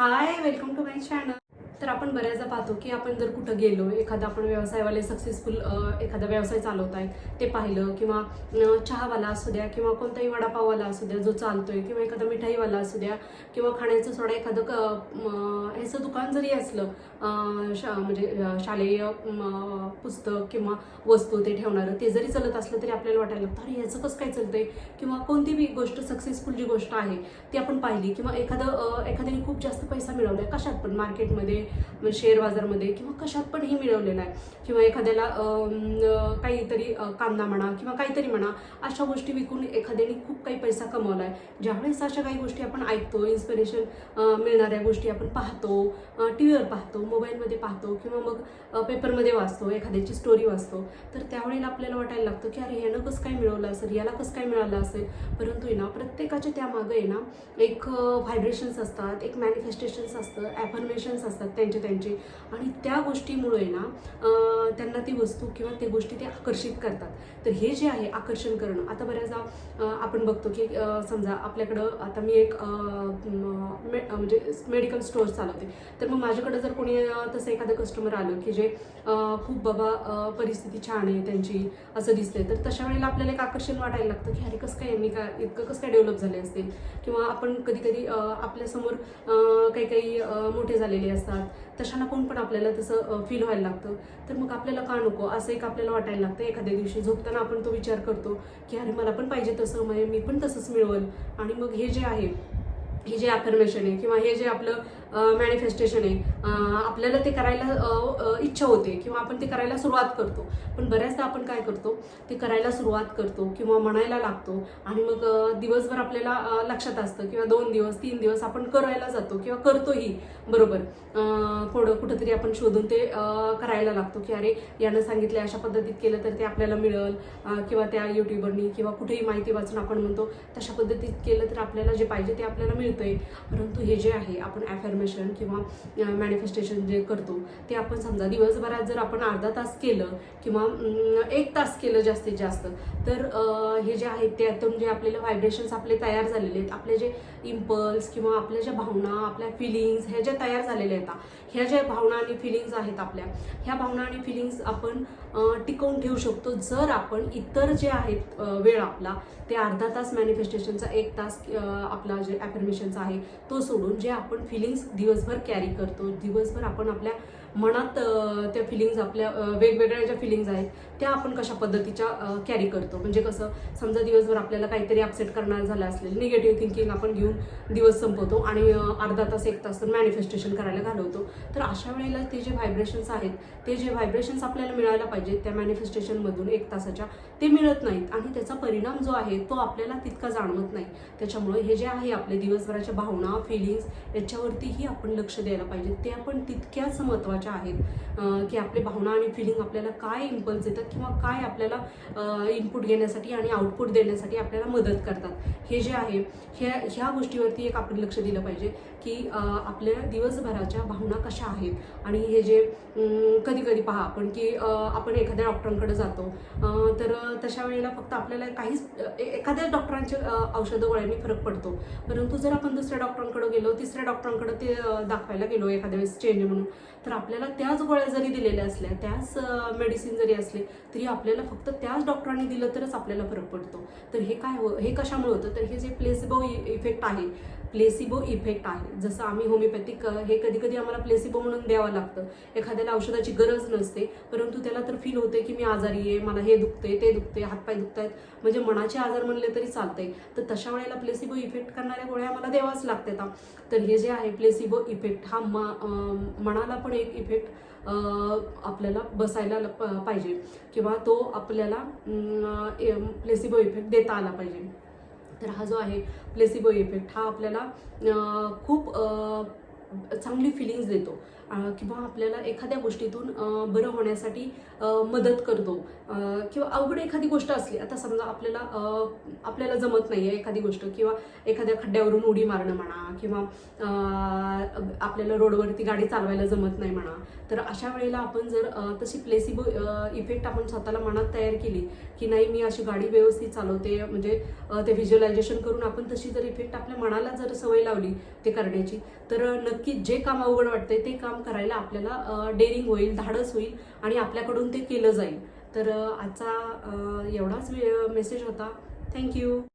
High, welcome to my channel. तर आपण बऱ्याचदा पाहतो की आपण जर कुठं गेलो, एखादा आपण व्यवसायवाले सक्सेसफुल एखादा व्यवसाय चालवत आहे ते पाहिलं, किंवा चहावाला असू द्या, किंवा कोणताही वडापाववाला असू द्या जो चालतोय, किंवा एखादा मिठाईवाला असू द्या, किंवा खाण्याचं सोडा एखादं ह्याचं दुकान जरी असलं, म्हणजे शालेय पुस्तक किंवा वस्तू ते ठेवणारं ते जरी चालत असलं तरी आपल्याला वाटायला लागतं अरे ह्याचं कसं काय चालतंय. किंवा कोणती बी गोष्ट सक्सेसफुल जी गोष्ट आहे ती आपण पाहिली, किंवा एखाद्याने खूप जास्त पैसा मिळवला आहे कशात पण, मार्केटमध्ये, शेअर बाजारमध्ये, किंवा कशात पण ही मिळवलेला आहे, किंवा एखाद्याला काहीतरी कांदा म्हणा किंवा काहीतरी म्हणा, अशा गोष्टी विकून एखाद्याने खूप काही पैसा कमवला आहे. ज्यावेळेस अशा काही गोष्टी आपण ऐकतो, इन्स्पिरेशन मिळणाऱ्या गोष्टी आपण पाहतो, टी व्हीवर पाहतो, मोबाईलमध्ये पाहतो, किंवा मग पेपरमध्ये वाचतो, एखाद्याची स्टोरी वाचतो, तर त्यावेळेला आपल्याला वाटायला लागतं की अरे ह्यानं कसं काय मिळवलं असेल, याला कसं काय मिळालं असेल. परंतु आहे ना, प्रत्येकाच्या त्यामागं आहे ना एक व्हायब्रेशन्स असतात, एक मॅनिफेस्टेशन्स असतं, ॲफर्मेशन्स असतात त्यांचे, आणि त्या गोष्टीमुळे ना त्यांना ती वस्तू किंवा ते गोष्टी ते आकर्षित करतात. तर हे जे आहे आकर्षण करणं, आता बऱ्याचदा आपण बघतो की समजा आपल्याकडं आता मी एक म्हणजे मेडिकल स्टोअर चालवते, तर मग माझ्याकडं जर कोणी तसं एखादं कस्टमर आलं की जे खूप बाबा परिस्थिती छान आहे त्यांची असं दिसते, तर तशा वेळेला आपल्याला एक आकर्षण वाटायला लागतं की अरे कसं काय यांनी काय इतकं कसं काय डेव्हलप झाले असतील. किंवा आपण कधी आपल्यासमोर काही मोठे झालेले असतात, तशांना कोण पण आपल्याला तसं फील व्हायला लागतं. तर मग आपल्याला का नको असं एक आपल्याला वाटायला लागतं. एखाद्या दिवशी झोपताना आपण तो विचार करतो की अरे मला पण पाहिजे तसं, म्हणजे मी पण तसंच मिळवल. आणि मग हे जे आहे, हे जे अफर्मेशन आहे किंवा हे जे आपलं मॅनिफेस्टेशन आहे, आपल्याला ते करायला इच्छा होते, किंवा आपण ते करायला सुरुवात करतो. पण बऱ्याचदा आपण काय करतो, ते करायला सुरुवात करतो किंवा म्हणायला लागतो, आणि मग दिवसभर आपल्याला लक्षात असतं, किंवा 2 दिवस 3 दिवस आपण करायला जातो किंवा करतोही बरोबर. कुठंतरी आपण शोधून ते करायला लागतो की अरे यानं सांगितलं अशा पद्धतीत केलं तर ते आपल्याला मिळेल, किंवा त्या यूट्यूबरनी किंवा कुठेही माहिती वाचून आपण म्हणतो तशा पद्धतीत केलं तर आपल्याला जे पाहिजे ते आपल्याला मिळतंय. परंतु हे जे आहे आपण ॲफर्मेशन किंवा मॅनिफेस्टेशन जे करतो ते आपण समजा दिवसभरात जर आपण अर्धा तास केलं किंवा 1 तास केलं जास्तीत जास्त, तर हे जे आहे त्यातून जे आपल्याला व्हायब्रेशन्स आपले तयार झालेले आहेत, आपले जे इम्पल्स किंवा आपल्या ज्या भावना, आपल्या फिलिंग्स ह्या ज्या तयार झालेल्या आहेत, ह्या ज्या भावना आणि फिलिंग्स आहेत आपल्या, ह्या भावना आणि फिलिंग्स आपण टिकवून ठेवू शकतो जर आपण इतर जे आहेत वेळ आपला ते अर्धा तास मॅनिफेस्टेशनचा, 1 तास आपला जे ॲफर्मेशनचा आहे तो सोडून जे आपण फिलिंग्स दिवसभर कॅरी करतो, दिवसभर आपण आपल्या मनात त्या फिलिंग्स, आपल्या वेगवेगळ्या ज्या फिलिंग्स आहेत त्या आपण कशा पद्धतीच्या कॅरी करतो. म्हणजे कसं, समजा दिवसभर आपल्याला काहीतरी अपसेट करणार झालं असेल, निगेटिव्ह थिंकिंग आपण घेऊन दिवस संपवतो आणि अर्धा तास 1 तास तर मॅनिफेस्टेशन करायला घालवतो. तर अशा वेळेला ते जे व्हायब्रेशन्स आहेत, ते जे व्हायब्रेशन्स आपल्याला मिळायला पाहिजेत त्या मॅनिफेस्टेशनमधून 1 तासाच्या, ते मिळत नाहीत, आणि त्याचा परिणाम जो आहे तो आपल्याला तितका जाणवत नाही. त्याच्यामुळे हे जे आहे आपले दिवसभराच्या भावना, फिलिंग्स याच्यावरतीही आपण लक्ष द्यायला पाहिजे. ते आपण तितक्याच महत्त्वाच्या आहेत की आपले भावना आणि फिलिंग आपल्याला काय इम्पल्स देतात किंवा काय आपल्याला इनपुट घेण्यासाठी आणि आउटपुट देण्यासाठी आपल्याला मदत करतात. हे जे आहे ह्या गोष्टीवरती एक आपण लक्ष दिलं पाहिजे की आपल्या दिवसभराच्या भावना कशा आहेत. आणि हे जे कधी पहा आपण की आपण एखाद्या डॉक्टरांकडे जातो, तर तशा वेळेला फक्त आपल्याला एखाद्या डॉक्टरांचे औषधं गोळ्यांनी फरक पडतो. परंतु जर आपण दुसऱ्या डॉक्टरांकडे गेलो, तिसऱ्या डॉक्टरांकडे ते दाखवायला गेलो एखाद्या वेळेस चेंज म्हणून, तर आपल्याला त्याच गोळ्या जरी दिलेल्या असल्या, त्याच मेडिसिन जरी असले, तरी आपल्याला फक्त त्याच डॉक्टरांनी दिलं तरच आपल्याला फरक पडतो. तर हे कशामुळे होतं, तर हे जे प्लेसिबो इफेक्ट आहे, प्लेसिबो इफेक्ट आहे. जसं आम्ही होमिओपॅथिक हे कधी आम्हाला प्लेसिबो म्हणून द्यावं लागतं. एखाद्याला औषधाची गरज नसते, परंतु त्याला तर फील होते की मी आजारी आहे, मला हे दुखते, ते दुखते, हातपाय दुखतायत, म्हणजे मनाचे आजार म्हणले तरी चालतंय. तर तशा वेळेला प्लेसिबो इफेक्ट करणाऱ्या गोळ्या मला द्यावाच लागतात. तर हे जे आहे प्लेसिबो इफेक्ट हा मनाला पण एक इफेक्ट आपल्याला बसायला पाहिजे, किंवा तो आपल्याला प्लेसिबो इफेक्ट देता आला पाहिजे. तर हा जो आहे प्लेसिबो इफेक्ट हा आपल्याला खूप चांगली फिलिंग्स देतो. किंवा आपल्याला एखाद्या गोष्टीतून बरं होण्यासाठी मदत करतो, किंवा अवघड एखादी गोष्ट असली, आता समजा आपल्याला जमत नाही आहे एखादी गोष्ट, किंवा एखाद्या खड्ड्यावरून उडी मारणं म्हणा, किंवा आपल्याला रोडवरती गाडी चालवायला जमत नाही म्हणा, तर अशा वेळेला आपण जर तशी प्लेसिबो इफेक्ट आपण स्वतःला मनात तयार केली की नाही मी अशी गाडी व्यवस्थित चालवते, म्हणजे ते व्हिज्युअलायझेशन करून आपण तशी जर इफेक्ट आपल्या मनाला जर सवय लावली ते करण्याची, तर नक्की जे काम अवघड वाटतंय ते काम करायला आपल्याला डेअरिंग होईल, धाडस होईल आणि आपल्याकडून ते केलं जाईल. तर आजचा एवढाच मेसेज होता. थँक्यू.